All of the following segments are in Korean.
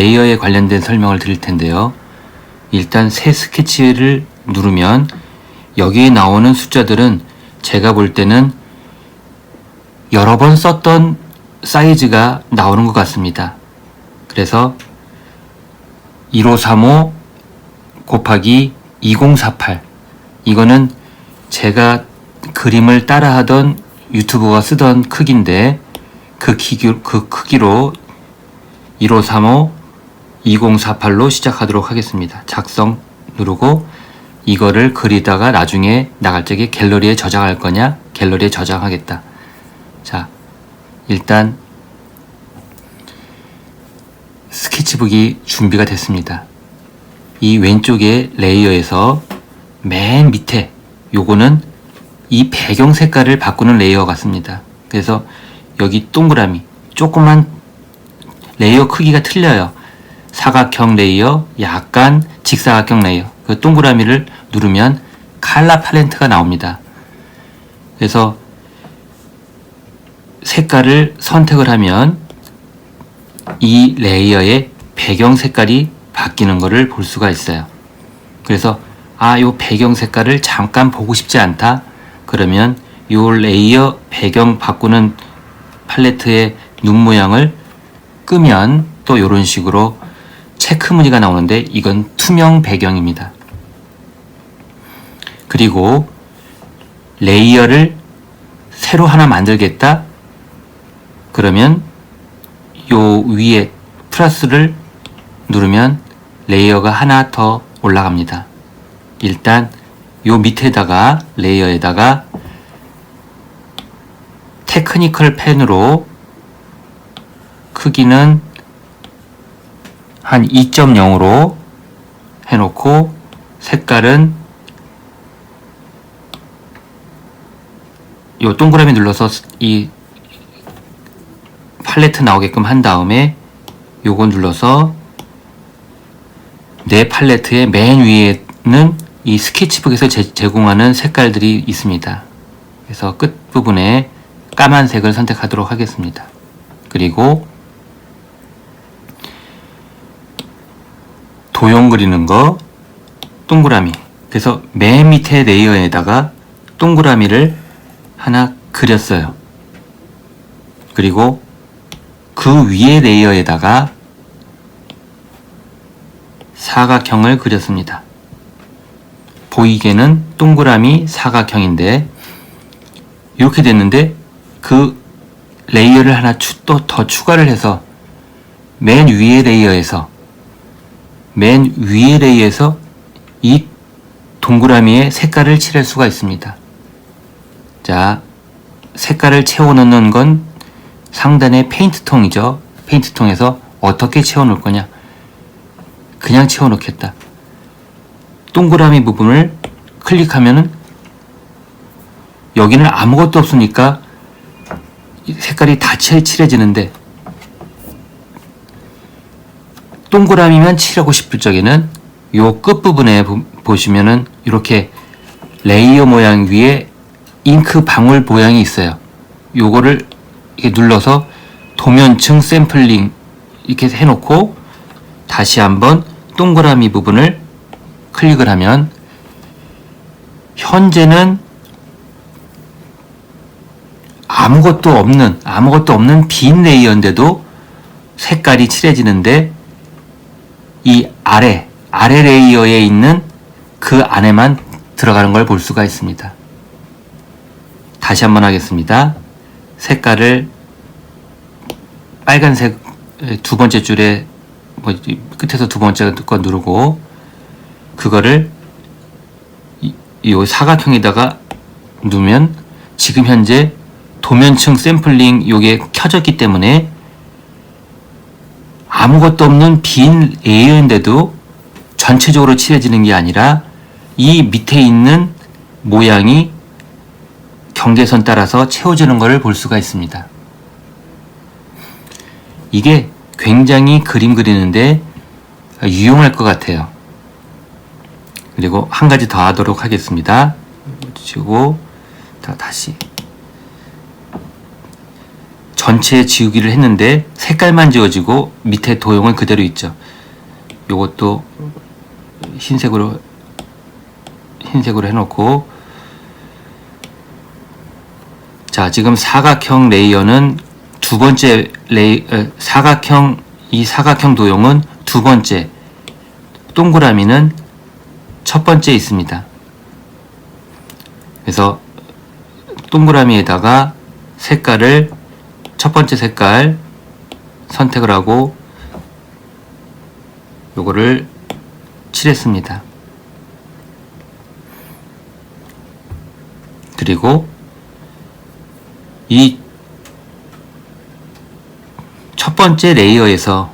레이어에 관련된 설명을 드릴 텐데요. 일단 새 스케치를 누르면 여기에 나오는 숫자들은 제가 볼 때는 여러 번 썼던 사이즈가 나오는 것 같습니다. 그래서 1535 곱하기 2048, 이거는 제가 그림을 따라하던 유튜버가 쓰던 크기인데 그 크기로 1535 2048로 시작하도록 하겠습니다. 작성 누르고 이거를 그리다가 나중에 나갈 적에 갤러리에 저장할 거냐, 갤러리에 저장하겠다. 자, 일단 스케치북이 준비가 됐습니다. 이 왼쪽에 레이어에서 맨 밑에 요거는 이 배경 색깔을 바꾸는 레이어 같습니다. 그래서 여기 동그라미, 조그만 레이어 크기가 틀려요. 사각형 레이어, 약간 직사각형 레이어. 그 동그라미를 누르면 컬러 팔레트가 나옵니다. 그래서 색깔을 선택을 하면 이 레이어의 배경 색깔이 바뀌는 것을 볼 수가 있어요. 그래서 요 배경 색깔을 잠깐 보고 싶지 않다. 그러면 요 레이어 배경 바꾸는 팔레트의 눈 모양을 끄면 또 이런 식으로 체크 무늬가 나오는데 이건 투명 배경입니다. 그리고 레이어를 새로 하나 만들겠다. 그러면 요 위에 플러스를 누르면 레이어가 하나 더 올라갑니다. 일단 요 밑에다가 레이어에다가 테크니컬 펜으로 크기는 한 2.0으로 해놓고 색깔은 요 동그라미 눌러서 이 팔레트 나오게끔 한 다음에 요거 눌러서 내 팔레트의 맨 위에는 이 스케치북에서 제공하는 색깔들이 있습니다. 그래서 끝부분에 까만색을 선택하도록 하겠습니다. 그리고 도형 그리는 거 동그라미, 그래서 맨 밑에 레이어에다가 동그라미를 하나 그렸어요. 그리고 그 위에 레이어에다가 사각형을 그렸습니다. 보이게는 동그라미 사각형인데 이렇게 됐는데 그 레이어를 하나 또 더 추가를 해서 맨 위에 레이어에서 이 동그라미에 색깔을 칠할 수가 있습니다. 자, 색깔을 채워 넣는 건 상단의 페인트통이죠. 페인트통에서 어떻게 채워 놓을 거냐? 그냥 채워 놓겠다. 동그라미 부분을 클릭하면은 여기는 아무것도 없으니까 색깔이 다 칠해지는데 동그라미만 칠하고 싶을 적에는 요 끝부분에 보시면은 이렇게 레이어 모양 위에 잉크 방울 모양이 있어요. 요거를 이렇게 눌러서 도면층 샘플링 이렇게 해놓고 다시 한번 동그라미 부분을 클릭을 하면 현재는 아무것도 없는 빈 레이어인데도 색깔이 칠해지는데 이 아래 레이어에 있는 그 안에만 들어가는 걸 볼 수가 있습니다. 다시 한번 하겠습니다. 색깔을 빨간색 두 번째 줄에 끝에서 두 번째 거 누르고 그거를 이 사각형에다가 누르면 지금 현재 도면층 샘플링 요게 켜졌기 때문에 아무것도 없는 빈 레이어인데도 전체적으로 칠해지는 게 아니라 이 밑에 있는 모양이 경계선 따라서 채워지는 것을 볼 수가 있습니다. 이게 굉장히 그림 그리는데 유용할 것 같아요. 그리고 한 가지 더 하도록 하겠습니다. 치고 다시 전체 지우기를 했는데 색깔만 지워지고 밑에 도형은 그대로 있죠. 요것도 흰색으로 해놓고, 자, 지금 사각형 레이어는 두 번째 이 사각형 도형은 두 번째, 동그라미는 첫 번째 있습니다. 그래서 동그라미에다가 색깔을 첫 번째 색깔 선택을 하고 요거를 칠했습니다. 그리고 이 첫 번째 레이어에서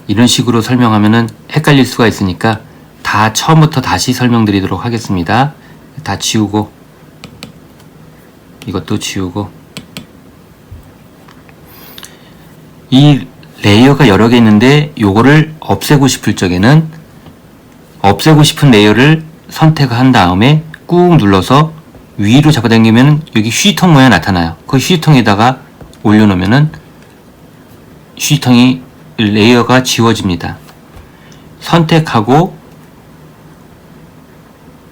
이런 식으로 설명하면은 헷갈릴 수가 있으니까 다 처음부터 다시 설명드리도록 하겠습니다. 다 지우고, 이것도 지우고, 이 레이어가 여러 개 있는데 요거를 없애고 싶을 적에는 없애고 싶은 레이어를 선택한 다음에 꾹 눌러서 위로 잡아당기면 여기 휴지통 모양이 나타나요. 그 휴지통에다가 올려놓으면은 휴지통이 레이어가 지워집니다. 선택하고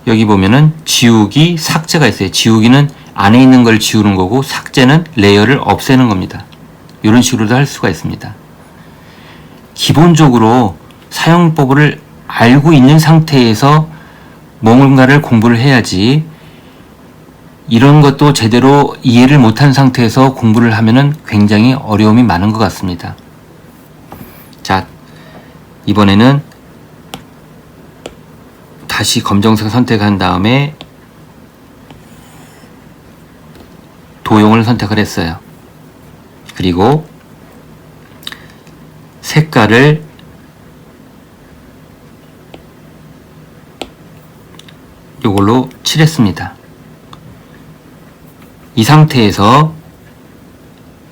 여기 보면은 지우기, 삭제가 있어요. 지우기는 안에 있는 걸 지우는 거고, 삭제는 레이어를 없애는 겁니다. 이런 식으로도 할 수가 있습니다. 기본적으로 사용법을 알고 있는 상태에서 뭔가를 공부를 해야지, 이런 것도 제대로 이해를 못한 상태에서 공부를 하면은 굉장히 어려움이 많은 것 같습니다. 자, 이번에는 다시 검정색 선택한 다음에 도형을 선택을 했어요. 그리고 색깔을 이걸로 칠했습니다. 이 상태에서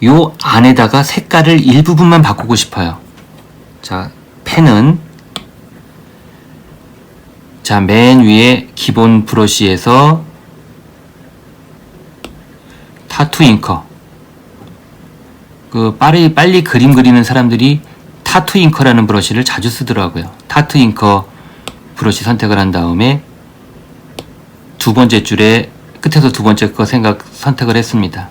요 안에다가 색깔을 일부분만 바꾸고 싶어요. 자, 펜은 자, 맨 위에 기본 브러쉬에서 타투 잉커, 빨리 그림 그리는 사람들이 타투 잉커라는 브러쉬를 자주 쓰더라고요. 타투 잉커 브러쉬 선택을 한 다음에 두 번째 줄에 끝에서 두 번째 거 선택을 했습니다.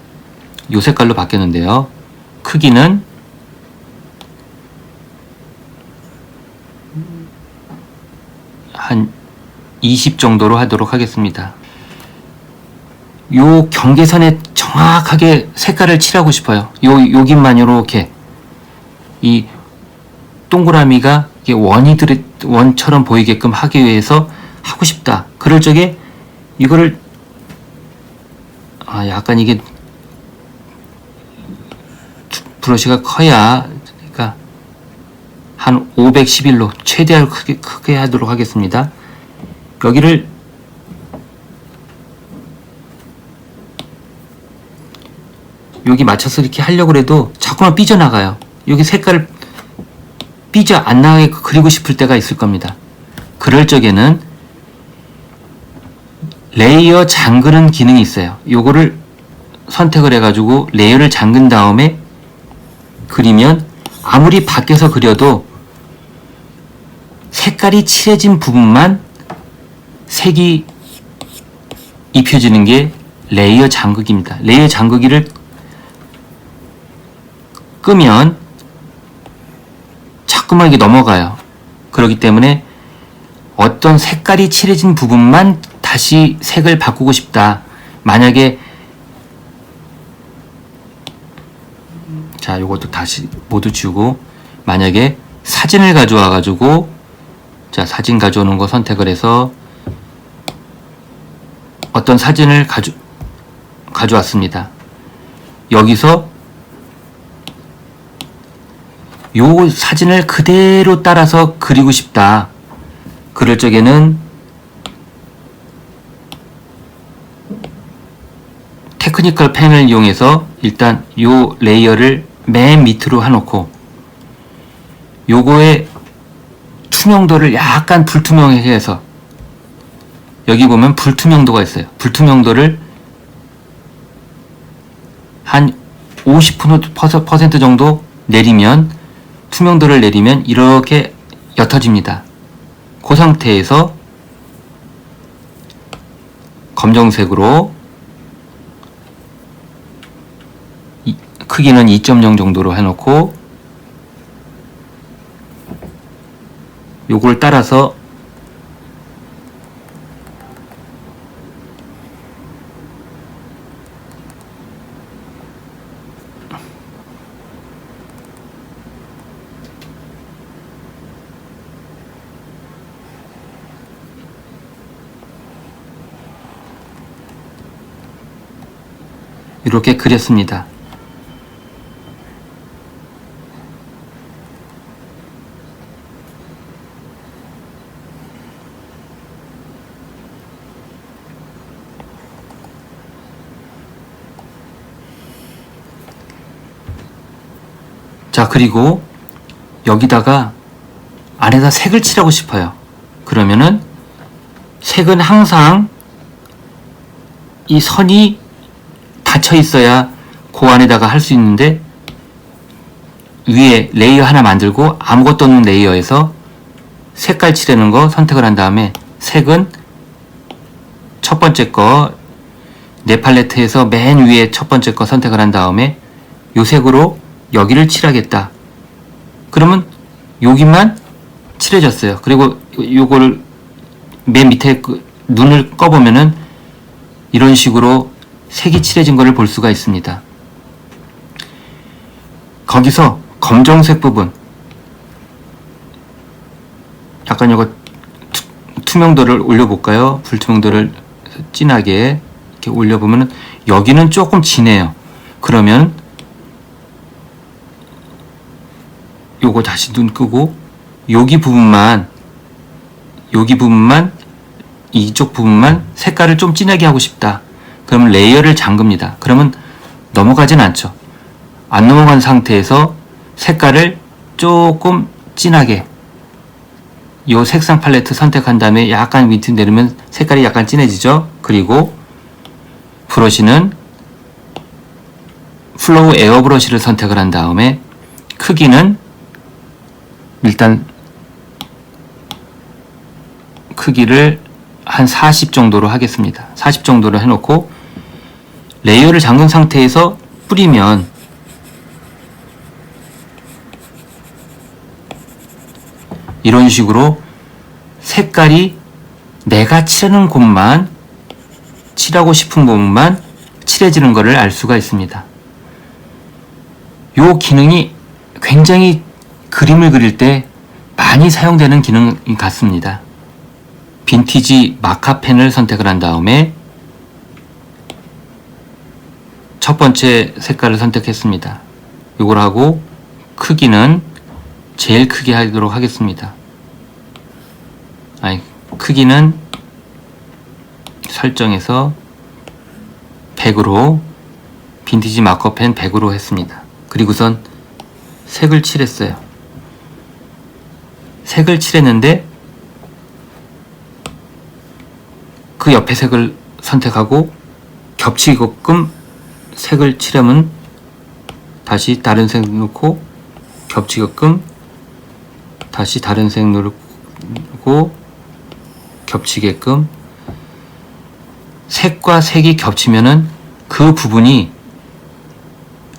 요 색깔로 바뀌었는데요. 크기는 한 20 정도로 하도록 하겠습니다. 요 경계선에 정확하게 색깔을 칠하고 싶어요. 여기만 요렇게 이 동그라미가 원처럼 보이게끔 하기 위해서 하고 싶다. 그럴 적에 이거를 약간 이게 브러쉬가 커야, 그러니까 한 511로 최대한 크게 하도록 하겠습니다. 여기를 여기 맞춰서 이렇게 하려고 해도 자꾸만 삐져나가요. 여기 색깔을 삐져 안 나가게 그리고 싶을 때가 있을 겁니다. 그럴 적에는 레이어 잠그는 기능이 있어요. 요거를 선택을 해가지고 레이어를 잠근 다음에 그리면 아무리 밖에서 그려도 색깔이 칠해진 부분만 색이 입혀지는 게 레이어 잠그기입니다. 레이어 잠그기를 끄면 자꾸만 이게 넘어가요. 그렇기 때문에 어떤 색깔이 칠해진 부분만 다시 색을 바꾸고 싶다. 만약에 자, 요것도 다시 모두 지우고, 만약에 사진을 가져와 가지고, 자, 사진 가져오는 거 선택을 해서 어떤 사진을 가져왔습니다. 여기서 요 사진을 그대로 따라서 그리고 싶다. 그럴 적에는 테크니컬 펜을 이용해서 일단 요 레이어를 맨 밑으로 해놓고 요거의 투명도를 약간 불투명하게 해서, 여기 보면 불투명도가 있어요. 불투명도를 한 50% 정도 내리면, 투명도를 내리면 이렇게 옅어집니다. 그 상태에서 검정색으로 크기는 2.0 정도로 해놓고 요걸 따라서 이렇게 그렸습니다. 자, 그리고 여기다가 안에다 색을 칠하고 싶어요. 그러면은 색은 항상 이 선이 닫혀 있어야 그 안에다가 할 수 있는데, 위에 레이어 하나 만들고 아무것도 없는 레이어에서 색깔 칠하는 거 선택을 한 다음에, 색은 첫 번째 거 내 팔레트에서 맨 위에 첫 번째 거 선택을 한 다음에 요 색으로 여기를 칠하겠다. 그러면 여기만 칠해졌어요. 그리고 요걸 맨 밑에 눈을 꺼보면은 이런 식으로 색이 칠해진 것을 볼 수가 있습니다. 거기서 검정색 부분, 약간 이거 투명도를 올려볼까요? 불투명도를 진하게 이렇게 올려보면 여기는 조금 진해요. 그러면 요거 다시 눈 끄고 여기 부분만 이쪽 부분만 색깔을 좀 진하게 하고 싶다. 그러면 레이어를 잠급니다. 그러면 넘어가진 않죠. 안 넘어간 상태에서 색깔을 조금 진하게, 요 색상 팔레트 선택한 다음에 약간 밑으로 내리면 색깔이 약간 진해지죠. 그리고 브러쉬는 플로우 에어 브러쉬를 선택을 한 다음에 크기는 일단 크기를 한 40 정도로 하겠습니다. 40 정도로 해놓고 레이어를 잠근 상태에서 뿌리면 이런 식으로 색깔이 내가 칠하는 곳만, 칠하고 싶은 부분만 칠해지는 것을 알 수가 있습니다. 이 기능이 굉장히 그림을 그릴 때 많이 사용되는 기능 같습니다. 빈티지 마카펜을 선택을 한 다음에 첫 번째 색깔을 선택했습니다. 이걸 하고 크기는 제일 크게 하도록 하겠습니다. 크기는 설정해서 100으로, 빈티지 마커펜 100으로 했습니다. 그리고선 색을 칠했어요. 색을 칠했는데 그 옆에 색을 선택하고 겹치게끔 색을 칠하면 다시 다른 색 넣고, 겹치게끔 다시 다른 색 누르고 겹치게끔, 색과 색이 겹치면은 그 부분이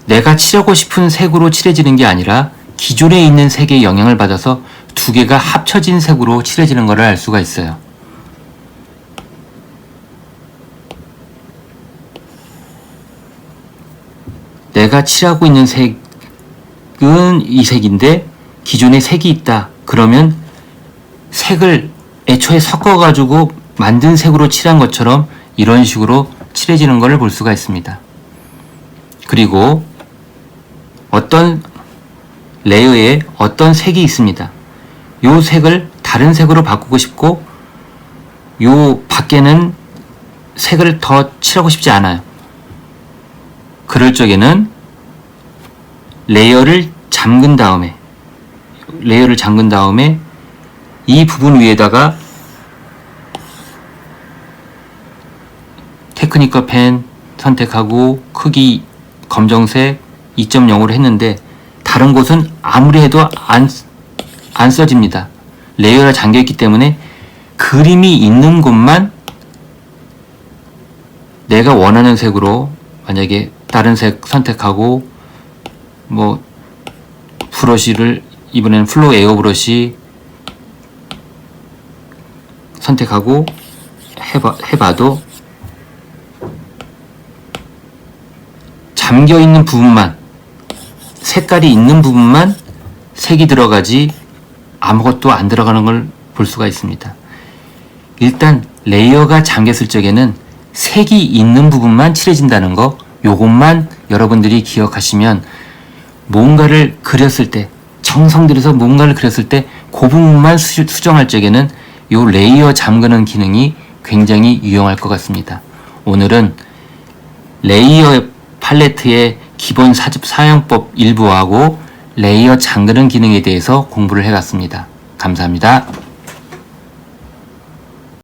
내가 칠하고 싶은 색으로 칠해지는 게 아니라 기존에 있는 색의 영향을 받아서 두 개가 합쳐진 색으로 칠해지는 것을 알 수가 있어요. 내가 칠하고 있는 색은 이 색인데 기존에 색이 있다. 그러면 색을 애초에 섞어가지고 만든 색으로 칠한 것처럼 이런 식으로 칠해지는 것을 볼 수가 있습니다. 그리고 어떤 레이어에 어떤 색이 있습니다. 요 색을 다른 색으로 바꾸고 싶고, 요 밖에는 색을 더 칠하고 싶지 않아요. 그럴 적에는 레이어를 잠근 다음에 이 부분 위에다가 테크니컬 펜 선택하고 크기 검정색 2.0으로 했는데 다른 곳은 아무리 해도 안 써집니다. 레이어가 잠겨있기 때문에 그림이 있는 곳만 내가 원하는 색으로 만약에 다른 색 선택하고 뭐 브러쉬를 이번에는 플로우 에어 브러쉬 선택하고 해봐도 잠겨있는 부분만 색깔이 있는 부분만 색이 들어가지 아무것도 안 들어가는 걸 볼 수가 있습니다. 일단 레이어가 잠겼을 적에는 색이 있는 부분만 칠해진다는 거 요것만 여러분들이 기억하시면 뭔가를 그렸을 때 정성 들여서 뭔가를 그렸을 때 그 부분만 수정할 적에는 요 레이어 잠그는 기능이 굉장히 유용할 것 같습니다. 오늘은 레이어 팔레트의 기본 사용법 일부하고 레이어 잠그는 기능에 대해서 공부를 해봤습니다. 감사합니다.